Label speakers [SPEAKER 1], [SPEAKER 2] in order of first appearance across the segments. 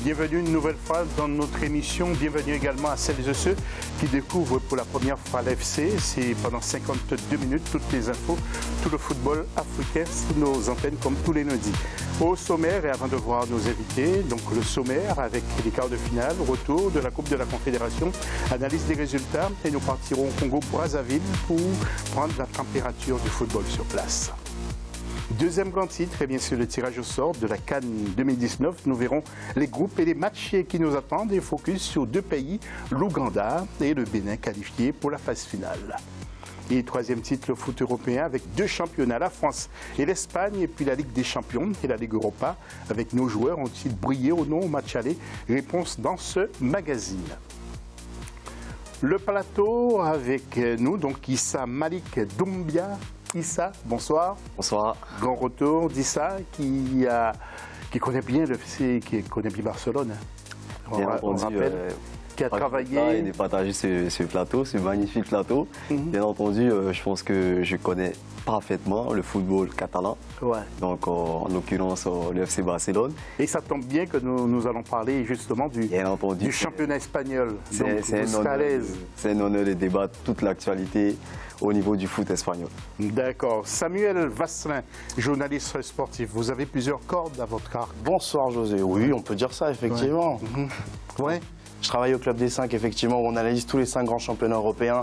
[SPEAKER 1] Bienvenue une nouvelle fois dans notre émission. Bienvenue également à celles et ceux qui découvrent pour la première fois l'FC. C'est pendant 52 minutes toutes les infos, tout le football africain sur nos antennes comme tous les lundis. Au sommaire, et avant de voir nos invités, donc le sommaire avec les quarts de finale, retour de la Coupe de la Confédération, analyse des résultats et nous partirons au Congo-Brazzaville pour prendre la température du football sur place. Deuxième grand titre, et bien sûr le tirage au sort de la CAN 2019. Nous verrons les groupes et les matchs qui nous attendent et focus sur deux pays, l'Ouganda et le Bénin qualifiés pour la phase finale. Et troisième titre, le foot européen avec deux championnats, la France et l'Espagne, et puis la Ligue des Champions et la Ligue Europa. Avec nos joueurs, ont-ils brillé ou non au match aller? Réponse dans ce magazine. Le plateau avec nous, donc Issa Malik Doumbia. Issa, bonsoir.
[SPEAKER 2] Bonsoir.
[SPEAKER 1] Grand retour d'Issa qui connaît bien le FC, qui connaît bien Barcelone. On rappelle, qui a travaillé
[SPEAKER 2] et de partager ce plateau, ce magnifique plateau. Bien entendu, je pense que je connais parfaitement le football catalan. Ouais. Donc, en l'occurrence, le FC Barcelone. Et ça tombe bien que nous allons parler justement du championnat espagnol. C'est un honneur de débattre toute l'actualité au niveau du foot espagnol. D'accord. Samuel Vasselin, journaliste sportif, vous avez plusieurs cordes à votre arc.
[SPEAKER 3] Bonsoir José, oui, on peut dire ça effectivement. Ouais. Je travaille au Club des 5, effectivement, où on analyse tous les 5 grands championnats européens,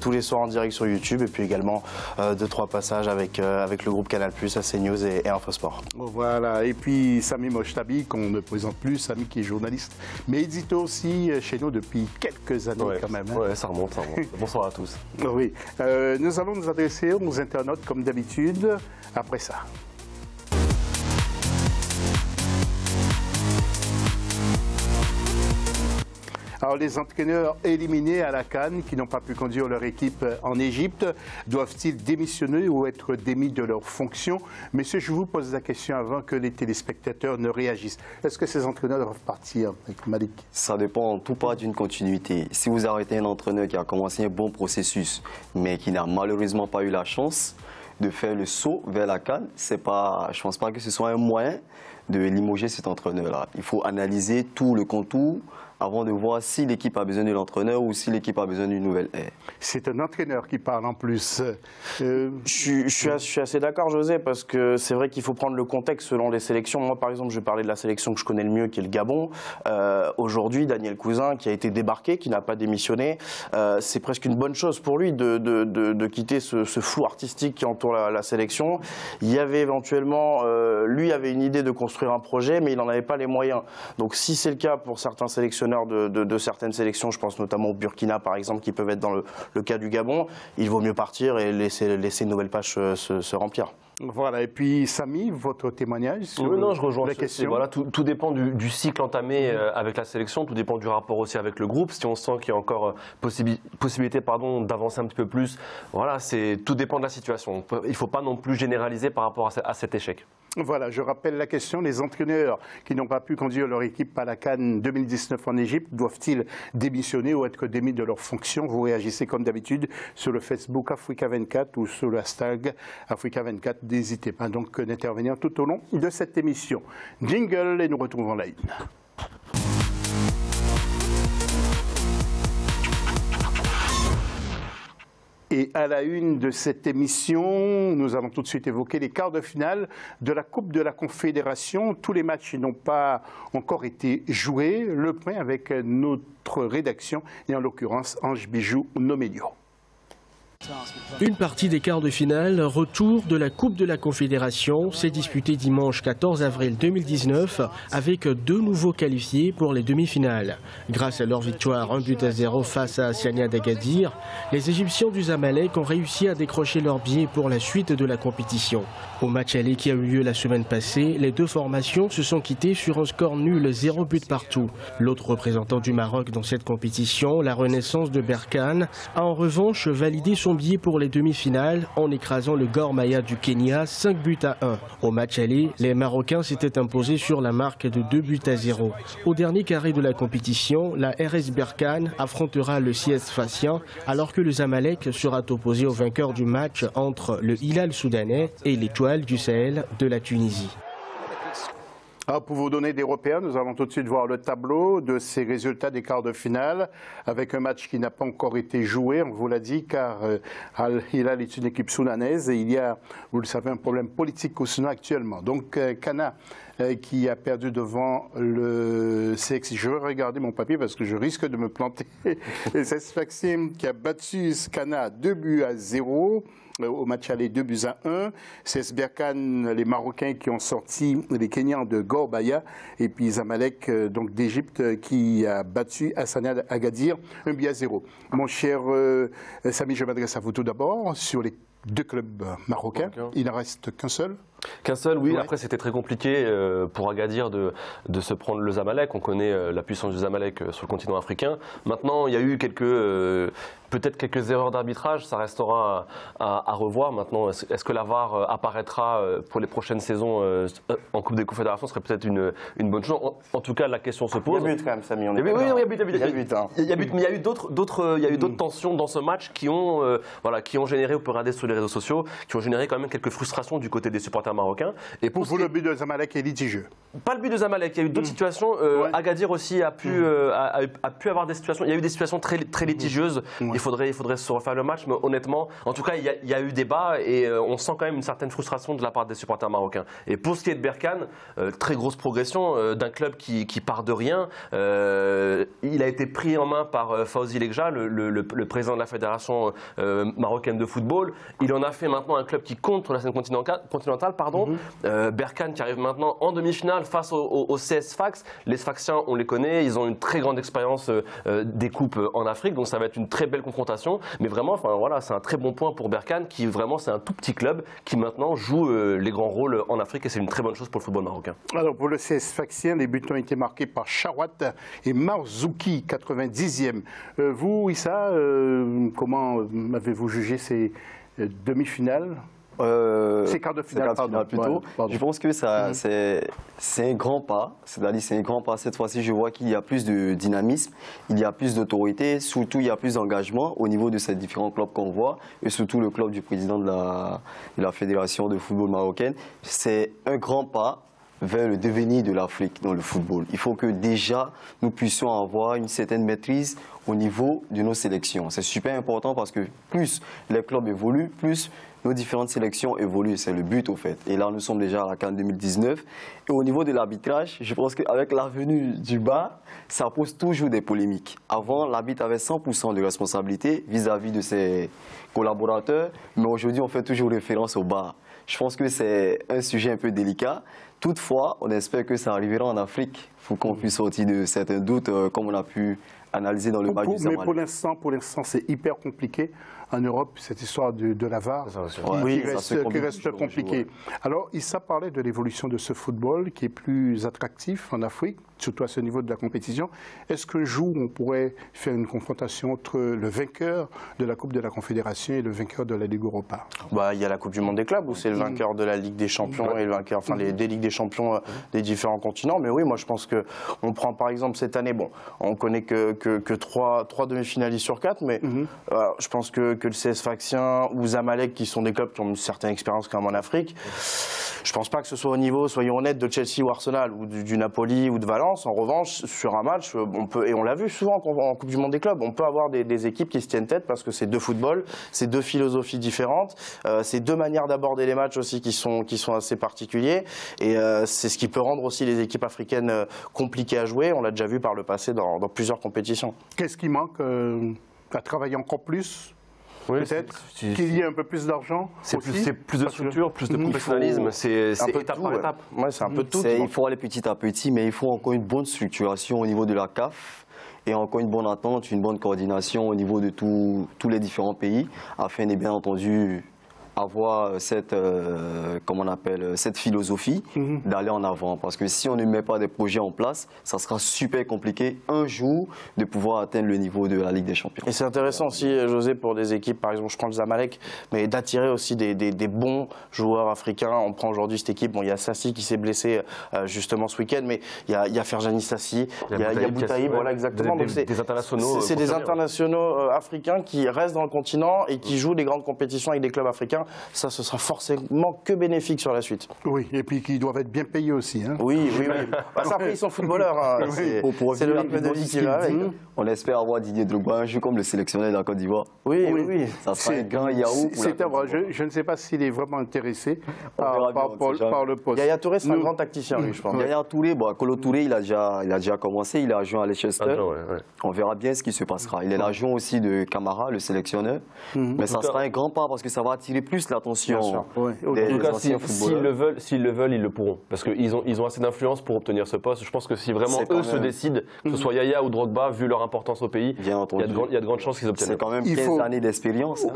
[SPEAKER 3] tous les soirs en direct sur YouTube, et puis également 2-3 passages avec le groupe Canal+, CNews et Infosport.
[SPEAKER 1] Voilà, et puis Sami Mochtabi, qu'on ne présente plus, Sami qui est journaliste, mais édito aussi chez nous depuis quelques années quand même.
[SPEAKER 4] Ouais, ça remonte. Bonsoir à tous.
[SPEAKER 1] Oui, nous allons nous adresser aux internautes comme d'habitude, après ça. Alors, les entraîneurs éliminés à la CAN qui n'ont pas pu conduire leur équipe en Égypte, doivent-ils démissionner ou être démis de leurs fonctions? Messieurs, je vous pose la question avant que les téléspectateurs ne réagissent. Est-ce que ces entraîneurs doivent partir, avec Malik?
[SPEAKER 2] Ça dépend tout part d'une continuité. Si vous arrêtez un entraîneur qui a commencé un bon processus, mais qui n'a malheureusement pas eu la chance de faire le saut vers la CAN, je ne pense pas que ce soit un moyen de limoger cet entraîneur-là. Il faut analyser tout le contour avant de voir si l'équipe a besoin de l'entraîneur ou si l'équipe a besoin d'une nouvelle ère.
[SPEAKER 1] C'est un entraîneur qui parle en plus.
[SPEAKER 3] Je suis assez d'accord, José, parce que c'est vrai qu'il faut prendre le contexte selon les sélections. Moi, par exemple, je vais parler de la sélection que je connais le mieux, qui est le Gabon. Aujourd'hui, Daniel Cousin, qui a été débarqué, qui n'a pas démissionné, c'est presque une bonne chose pour lui de quitter ce flou artistique qui entoure la sélection. Il y avait éventuellement, lui avait une idée de construire un projet, mais il n'en avait pas les moyens. Donc si c'est le cas pour certains sélectionneurs de certaines sélections, je pense notamment au Burkina par exemple, qui peuvent être dans le cas du Gabon, il vaut mieux partir et laisser une nouvelle page se remplir.
[SPEAKER 1] Voilà, et puis Samy, votre témoignage sur
[SPEAKER 4] je rejoins
[SPEAKER 1] la question.
[SPEAKER 4] Voilà, tout dépend du cycle entamé avec la sélection, tout dépend du rapport aussi avec le groupe. Si on sent qu'il y a encore possibilité d'avancer un petit peu plus, voilà, tout dépend de la situation. Il ne faut pas non plus généraliser par rapport à cet échec.
[SPEAKER 1] Voilà, je rappelle la question. Les entraîneurs qui n'ont pas pu conduire leur équipe à la CAN 2019 en Égypte, doivent-ils démissionner ou être démis de leurs fonctions? Vous réagissez comme d'habitude sur le Facebook Africa 24 ou sur le hashtag Africa 24. N'hésitez pas donc d'intervenir tout au long de cette émission. Jingle et nous retrouvons la une. Et à la une de cette émission, nous allons tout de suite évoquer les quarts de finale de la Coupe de la Confédération. Tous les matchs n'ont pas encore été joués. Le point avec notre rédaction et en l'occurrence Ange Bijou Nomelio.
[SPEAKER 5] Une partie des quarts de finale, retour de la Coupe de la Confédération, s'est disputée dimanche 14 avril 2019 avec deux nouveaux qualifiés pour les demi-finales. Grâce à leur victoire 1-0 face à Hassania d'Agadir, les Égyptiens du Zamalek ont réussi à décrocher leur billet pour la suite de la compétition. Au match aller qui a eu lieu la semaine passée, les deux formations se sont quittées sur un score nul, 0 but partout. L'autre représentant du Maroc dans cette compétition, la Renaissance de Berkane, a en revanche validé son billet pour les demi-finales en écrasant le Gor Mahia du Kenya 5-1. Au match aller, les Marocains s'étaient imposés sur la marque de 2-0. Au dernier carré de la compétition, la RS Berkane affrontera le CS Sfaxien alors que le Zamalek sera opposé au vainqueur du match entre le Hilal soudanais et l'Étoile du Sahel de la Tunisie.
[SPEAKER 1] Alors, pour vous donner des repères, nous allons tout de suite voir le tableau de ces résultats des quarts de finale, avec un match qui n'a pas encore été joué, on vous l'a dit, car Al Hilal est une équipe soudanaise et il y a, vous le savez, un problème politique au Soudan actuellement. Donc, Kana qui a perdu devant le CX. Je vais regarder mon papier parce que je risque de me planter. Et c'est Sfaxim qui a battu Kana 2-0. Au match aller 2-1. C'est Berkane, les Marocains qui ont sorti les Kenyans de Gorbaya. Et puis Zamalek donc d'Égypte qui a battu Hassania Agadir 1-0. Mon cher Samy, je m'adresse à vous tout d'abord sur les deux clubs marocains. Il n'en reste qu'un seul.
[SPEAKER 4] Qu'un seul, oui.
[SPEAKER 1] Ouais.
[SPEAKER 4] Après, c'était très compliqué pour Agadir de se prendre le Zamalek. On connaît la puissance du Zamalek sur le continent africain. Maintenant, il y a eu peut-être quelques erreurs d'arbitrage. Ça restera à revoir. Maintenant, est-ce que la VAR apparaîtra pour les prochaines saisons en Coupe des Confédérations? Ce serait peut-être une bonne chose. En tout cas, la question se pose.
[SPEAKER 3] Il y a but quand même, Samy.
[SPEAKER 4] Oui, il y a but. Il y a but, mais il y a eu d'autres tensions dans ce match qui ont généré, on peut regarder sur les réseaux sociaux, qui ont généré quand même quelques frustrations du côté des supporters marocains. Et
[SPEAKER 1] pour vous, le but de Zamalek est litigieux?
[SPEAKER 4] Pas le but de Zamalek, il y a eu d'autres situations. Agadir aussi a pu avoir des situations. Il y a eu des situations très litigieuses. Il faudrait se refaire le match, mais honnêtement, en tout cas, il y a eu débat et on sent quand même une certaine frustration de la part des supporters marocains. Et pour ce qui est de Berkane, très grosse progression d'un club qui part de rien. Il a été pris en main par Fawzi Legja, le président de la fédération marocaine de football. Il en a fait maintenant un club qui compte sur la scène continentale. Berkane qui arrive maintenant en demi-finale face au CS Sfax. Les Sfaxiens, on les connaît, ils ont une très grande expérience des coupes en Afrique, donc ça va être une très belle confrontation. Mais vraiment, c'est un très bon point pour Berkane, qui vraiment c'est un tout petit club qui maintenant joue les grands rôles en Afrique et c'est une très bonne chose pour le football marocain.
[SPEAKER 1] Alors pour le CS Sfaxien, les buts ont été marqués par Chawat et Marzouki, 90e. Vous, Issa, comment avez-vous jugé ces demi-finales? C'est quart de finale,
[SPEAKER 2] plutôt. Ouais, je pense que c'est un grand pas. C'est-à-dire c'est un grand pas. Cette fois-ci, je vois qu'il y a plus de dynamisme, il y a plus d'autorité, surtout il y a plus d'engagement au niveau de ces différents clubs qu'on voit, et surtout le club du président de la Fédération de football marocaine. C'est un grand pas vers le devenir de l'Afrique dans le football. Il faut que déjà nous puissions avoir une certaine maîtrise au niveau de nos sélections. C'est super important parce que plus les clubs évoluent, plus nos différentes sélections évoluent. C'est le but au fait. Et là, nous sommes déjà à la CAN 2019. Et au niveau de l'arbitrage, je pense qu'avec la venue du bas, ça pose toujours des polémiques. Avant, l'arbitre avait 100% de responsabilité vis-à-vis de ses collaborateurs. Mais aujourd'hui, on fait toujours référence au bas. Je pense que c'est un sujet un peu délicat. Toutefois, on espère que ça arrivera en Afrique. Il faut qu'on puisse sortir de certains doutes, comme on a pu analyser dans le match du Zamalek.
[SPEAKER 1] Mais pour l'instant, c'est hyper compliqué. En Europe, cette histoire de la VAR qui reste compliquée. Alors, Issa parlait de l'évolution de ce football qui est plus attractif en Afrique, surtout à ce niveau de la compétition. Est-ce qu'un jour, on pourrait faire une confrontation entre le vainqueur de la Coupe de la Confédération et le vainqueur de la Ligue Europa?
[SPEAKER 3] Il y a la Coupe du Monde des clubs où c'est le vainqueur de la Ligue des Champions et le vainqueur, des Ligues des Champions des différents continents. Mais oui, moi je pense qu'on prend par exemple cette année, on connaît que 3 demi-finalistes sur 4, mais je pense que le CS Sfaxien ou Zamalek, qui sont des clubs qui ont une certaine expérience quand même en Afrique, je pense pas que ce soit au niveau, soyons honnêtes, de Chelsea ou Arsenal ou du Napoli ou de Valence. En revanche, sur un match, on peut, et on l'a vu souvent en Coupe du Monde des clubs, on peut avoir des équipes qui se tiennent tête parce que c'est deux footballs, c'est deux philosophies différentes, c'est deux manières d'aborder les matchs aussi qui sont assez particuliers, et c'est ce qui peut rendre aussi les équipes africaines compliquées à jouer. On l'a déjà vu par le passé dans plusieurs compétitions.
[SPEAKER 1] Qu'est-ce qui manque à travailler encore plus? Peut-être qu'il y ait un peu plus d'argent.
[SPEAKER 4] C'est plus de structure, plus de professionnalisme. C'est étape par étape.
[SPEAKER 3] Ouais, c'est un peu de tout.
[SPEAKER 2] Il faut aller petit à petit, mais il faut encore une bonne structuration au niveau de la CAF et encore une bonne attente, une bonne coordination au niveau de tous les différents pays, afin de bien entendu avoir cette philosophie d'aller en avant. Parce que si on ne met pas des projets en place, ça sera super compliqué un jour de pouvoir atteindre le niveau de la Ligue des Champions.
[SPEAKER 3] Et c'est intéressant aussi, José, pour des équipes, par exemple, je prends le Zamalek, mais d'attirer aussi des bons joueurs africains. On prend aujourd'hui cette équipe, il y a Sassi qui s'est blessé justement ce week-end, mais il y a Ferjani Sassi, il y a Boutaïb, voilà exactement.
[SPEAKER 4] Des internationaux.
[SPEAKER 3] C'est des internationaux africains qui restent dans le continent et qui jouent des grandes compétitions avec des clubs africains. ça ce sera forcément que bénéfique sur la suite.
[SPEAKER 1] Oui, et puis qu'ils doivent être bien payés aussi. Hein.
[SPEAKER 3] Oui. Bah, ça après, ils sont footballeurs. Hein. C'est le rythme de vie qui va avec.
[SPEAKER 2] On espère avoir Didier Drogba un jour comme le sélectionneur de la Côte d'Ivoire.
[SPEAKER 3] Oui.
[SPEAKER 2] Ça sera un grand Yahoo.
[SPEAKER 1] Je ne sais pas s'il est vraiment intéressé par le poste.
[SPEAKER 3] Yaya Touré, c'est un grand tacticien, lui, je pense.
[SPEAKER 2] Yaya Touré, Kolo Touré, il a déjà commencé, il a joué à Leicester. On verra bien ce qui se passera. Il est l'adjoint aussi de Camara, le sélectionneur. Mais ça sera un grand pas parce que ça va attirer plus l'attention des anciens footballeurs.
[SPEAKER 4] S'ils le veulent, ils le pourront. Parce qu'ils ont assez d'influence pour obtenir ce poste. Je pense que si vraiment eux se décident, que ce soit Yaya ou Drogba, vu leur importance au pays, il y a de grandes chances qu'ils obtiennent.
[SPEAKER 2] C'est quand même 15 années d'expérience.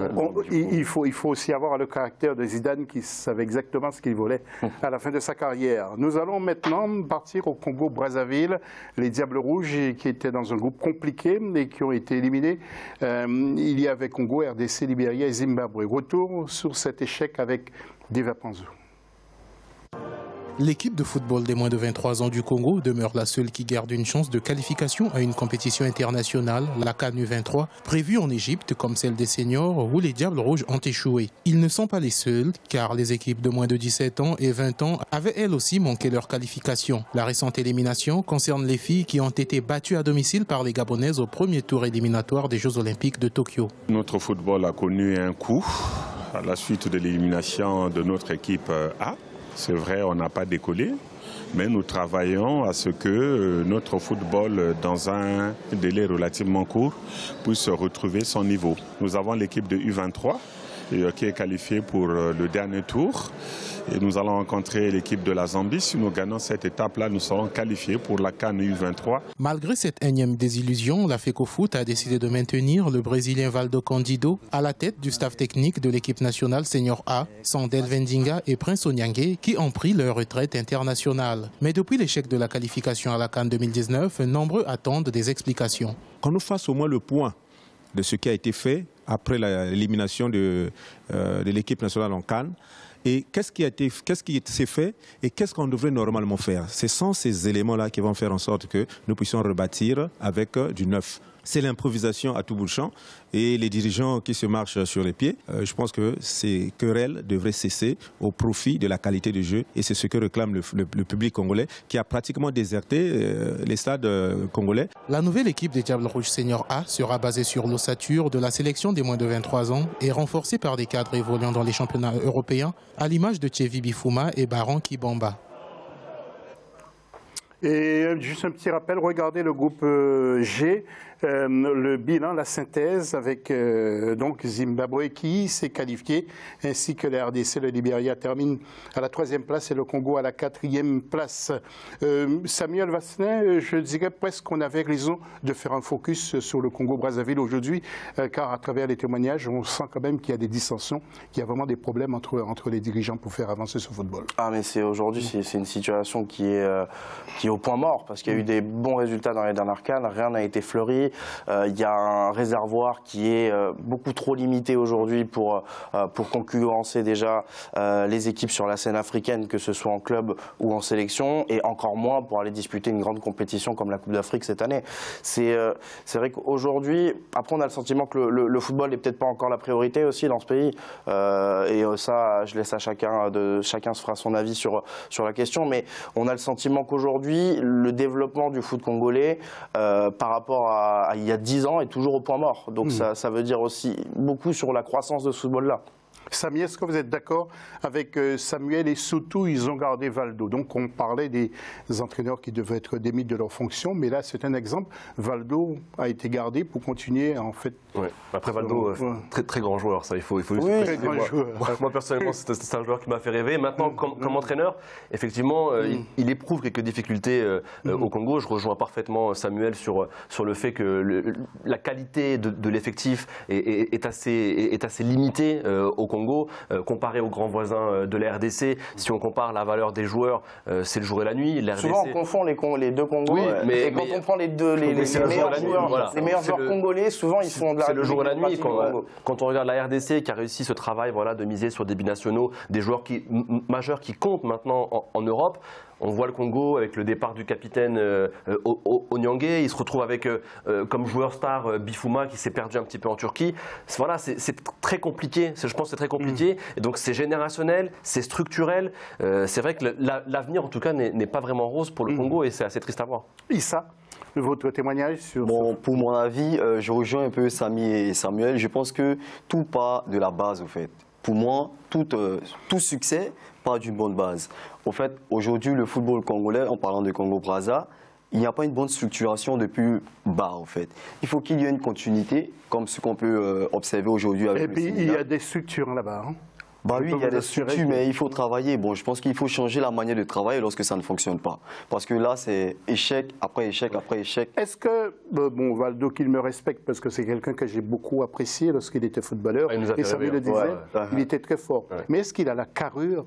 [SPEAKER 1] Il faut aussi avoir le caractère de Zidane qui savait exactement ce qu'il voulait à la fin de sa carrière. Nous allons maintenant partir au Congo-Brazzaville. Les Diables Rouges qui étaient dans un groupe compliqué et qui ont été éliminés. Il y avait Congo, RDC, Libéria et Zimbabwe. Retour sur cet échec avec Deva Panzo.
[SPEAKER 6] L'équipe de football des moins de 23 ans du Congo demeure la seule qui garde une chance de qualification à une compétition internationale, la CAN U23, prévue en Égypte comme celle des seniors où les Diables Rouges ont échoué. Ils ne sont pas les seuls car les équipes de moins de 17 ans et 20 ans avaient elles aussi manqué leur qualification. La récente élimination concerne les filles qui ont été battues à domicile par les Gabonaises au premier tour éliminatoire des Jeux Olympiques de Tokyo.
[SPEAKER 7] Notre football a connu un coup à la suite de l'élimination de notre équipe A. C'est vrai, on n'a pas décollé, mais nous travaillons à ce que notre football, dans un délai relativement court, puisse retrouver son niveau. Nous avons l'équipe de U23 qui est qualifiée pour le dernier tour. Et nous allons rencontrer l'équipe de la Zambie. Si nous gagnons cette étape-là, nous serons qualifiés pour la CAN U23.
[SPEAKER 6] Malgré cette énième désillusion, la FECOFOOT a décidé de maintenir le Brésilien Valdo Candido à la tête du staff technique de l'équipe nationale senior A, Sandel Vendinga et Prince Onyangue qui ont pris leur retraite internationale. Mais depuis l'échec de la qualification à la CAN 2019, nombreux attendent des explications.
[SPEAKER 8] Qu'on nous fasse au moins le point de ce qui a été fait après l'élimination de l'équipe nationale en CAN. Et qu'est-ce qui s'est fait et qu'est-ce qu'on devrait normalement faire? Ce sont ces éléments-là qui vont faire en sorte que nous puissions rebâtir avec du neuf. C'est l'improvisation à tout bout de champ et les dirigeants qui se marchent sur les pieds. Je pense que ces querelles devraient cesser au profit de la qualité du jeu et c'est ce que réclame le public congolais qui a pratiquement déserté les stades congolais.
[SPEAKER 6] La nouvelle équipe des Diables Rouges Senior A sera basée sur l'ossature de la sélection des moins de 23 ans et renforcée par des cadres évoluant dans les championnats européens à l'image de Thievi Bifouma et Baron Kibamba.
[SPEAKER 1] Et juste un petit rappel, regardez le groupe G, le bilan, la synthèse avec donc Zimbabwe qui s'est qualifié, ainsi que la RDC, le Libéria termine à la 3e place et le Congo à la 4e place. Samuel Vasselin, je dirais presque qu'on avait raison de faire un focus sur le Congo-Brazzaville aujourd'hui, car à travers les témoignages, on sent quand même qu'il y a des dissensions, qu'il y a vraiment des problèmes entre les dirigeants pour faire avancer ce football.
[SPEAKER 3] Ah mais aujourd'hui, c'est une situation qui est au point mort, parce qu'il y a eu des bons résultats dans les dernières CAN, rien n'a été fleuri. Il y a un réservoir qui est beaucoup trop limité aujourd'hui pour concurrencer déjà les équipes sur la scène africaine, que ce soit en club ou en sélection, et encore moins pour aller disputer une grande compétition comme la Coupe d'Afrique cette année. C'est vrai qu'aujourd'hui, après on a le sentiment que le football n'est peut-être pas encore la priorité aussi dans ce pays, et ça je laisse à chacun se fera son avis sur la question, mais on a le sentiment qu'aujourd'hui le développement du foot congolais par rapport à il y a 10 ans est toujours au point mort. Donc ça veut dire aussi beaucoup sur la croissance de ce football-là.
[SPEAKER 1] Samy, est-ce que vous êtes d'accord avec Samuel et surtout ils ont gardé Valdo? Donc on parlait des entraîneurs qui devaient être démis de leur fonction, mais là c'est un exemple. Valdo a été gardé pour continuer en fait.
[SPEAKER 4] Ouais. Après Valdo, très grand joueur, ça il faut
[SPEAKER 1] oui, très grand joueur.
[SPEAKER 4] Moi personnellement c'est un joueur qui m'a fait rêver. Maintenant comme entraîneur, effectivement il éprouve quelques difficultés au Congo. Je rejoins parfaitement Samuel sur le fait que la qualité de l'effectif est assez limitée au Congo. Comparé aux grands voisins de la RDC, si on compare la valeur des joueurs, c'est le jour et la nuit.
[SPEAKER 3] Souvent on confond les deux Congos, et quand on prend les meilleurs joueurs congolais, souvent ils sont de la...
[SPEAKER 4] C'est le jour et la nuit. Quand on regarde la RDC qui a réussi ce travail de miser sur des binationaux, des joueurs majeurs qui comptent maintenant en Europe, On voit le Congo avec le départ du capitaine Onyangé, il se retrouve avec comme joueur star Bifouma qui s'est perdu un petit peu en Turquie. Voilà, c'est très compliqué, je pense que c'est très compliqué, et donc c'est générationnel, c'est structurel. C'est vrai que l'avenir en tout cas n'est pas vraiment rose pour le Congo et c'est assez triste à voir.
[SPEAKER 1] Issa, votre témoignage sur...
[SPEAKER 2] Bon, pour mon avis, je rejoins un peu Samy et Samuel. Je pense que tout part de la base, au fait. Pour moi, tout succès part d'une bonne base. Au fait, aujourd'hui, le football congolais, en parlant de Congo-Brazza, il n'y a pas une bonne structuration depuis bas, en fait. Il faut qu'il y ait une continuité, comme ce qu'on peut observer aujourd'hui avec le Sénégal.
[SPEAKER 1] Et puis, il y a des structures là-bas, hein.
[SPEAKER 2] Bah oui, il y a des structures, mais il faut travailler. Bon, je pense qu'il faut changer la manière de travailler lorsque ça ne fonctionne pas. Parce que là, c'est échec après échec après échec.
[SPEAKER 1] Est-ce que, bon, Valdo, qu'il me respecte, parce que c'est quelqu'un que j'ai beaucoup apprécié lorsqu'il était footballeur, et ça le disait, il était très fort. Ouais. Mais est-ce qu'il a la carrure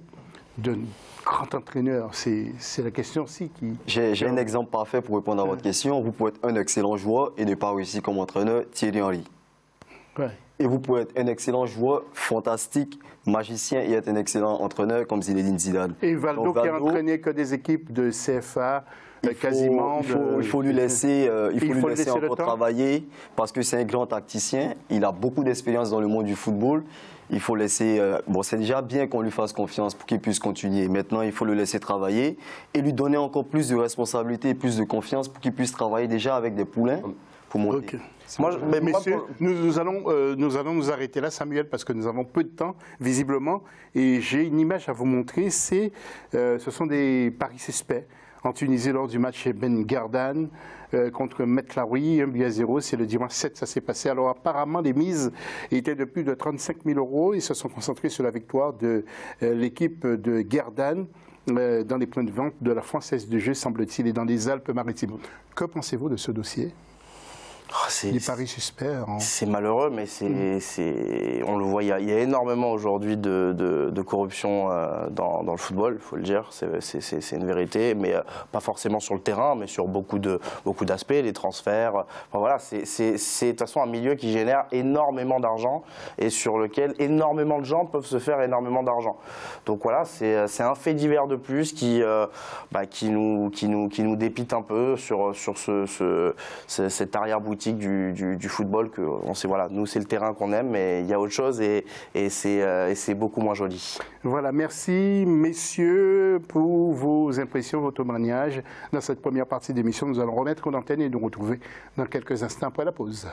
[SPEAKER 1] d'un grand entraîneur? C'est la question aussi qui...
[SPEAKER 2] J'ai un exemple parfait pour répondre à votre question. Vous pouvez être un excellent joueur et ne pas réussir comme entraîneur, Thierry Henry. Ouais. Et vous pouvez être un excellent joueur, fantastique, magicien et être un excellent entraîneur comme Zinedine Zidane.
[SPEAKER 1] Et Valdo qui a entraîné que des équipes de CFA, quasiment...
[SPEAKER 2] Il faut lui laisser, encore travailler parce que c'est un grand tacticien. Il a beaucoup d'expérience dans le monde du football. Il faut laisser... bon, c'est déjà bien qu'on lui fasse confiance pour qu'il puisse continuer. Maintenant, il faut le laisser travailler et lui donner encore plus de responsabilités et plus de confiance pour qu'il puisse travailler déjà avec des poulains pour monter.
[SPEAKER 1] Okay. Messieurs, nous allons nous arrêter là, Samuel, parce que nous avons peu de temps, visiblement. Et j'ai une image à vous montrer. Ce sont des paris suspects en Tunisie lors du match Ben Gardan contre Metlaoui, 1-0. C'est le dimanche 7, ça s'est passé. Alors apparemment, les mises étaient de plus de 35 000 €. Ils se sont concentrés sur la victoire de l'équipe de Gardan dans les points de vente de la Française de jeu, semble-t-il, et dans les Alpes-Maritimes. Que pensez-vous de ce dossier ? Les paris suspects.
[SPEAKER 3] C'est malheureux, mais on le voit, il y a énormément aujourd'hui de corruption dans le football, il faut le dire, c'est une vérité, mais pas forcément sur le terrain, mais sur beaucoup d'aspects, les transferts. Enfin, voilà, c'est de toute façon un milieu qui génère énormément d'argent et sur lequel énormément de gens peuvent se faire énormément d'argent. Donc voilà, c'est un fait divers de plus qui nous dépite un peu sur cette arrière-boutique du football que on sait, voilà, nous c'est le terrain qu'on aime, mais il y a autre chose et c'est beaucoup moins joli.
[SPEAKER 1] Voilà, merci messieurs pour vos impressions, vos témoignages dans cette première partie d'émission. Nous allons remettre l'antenne et nous retrouver dans quelques instants après la pause.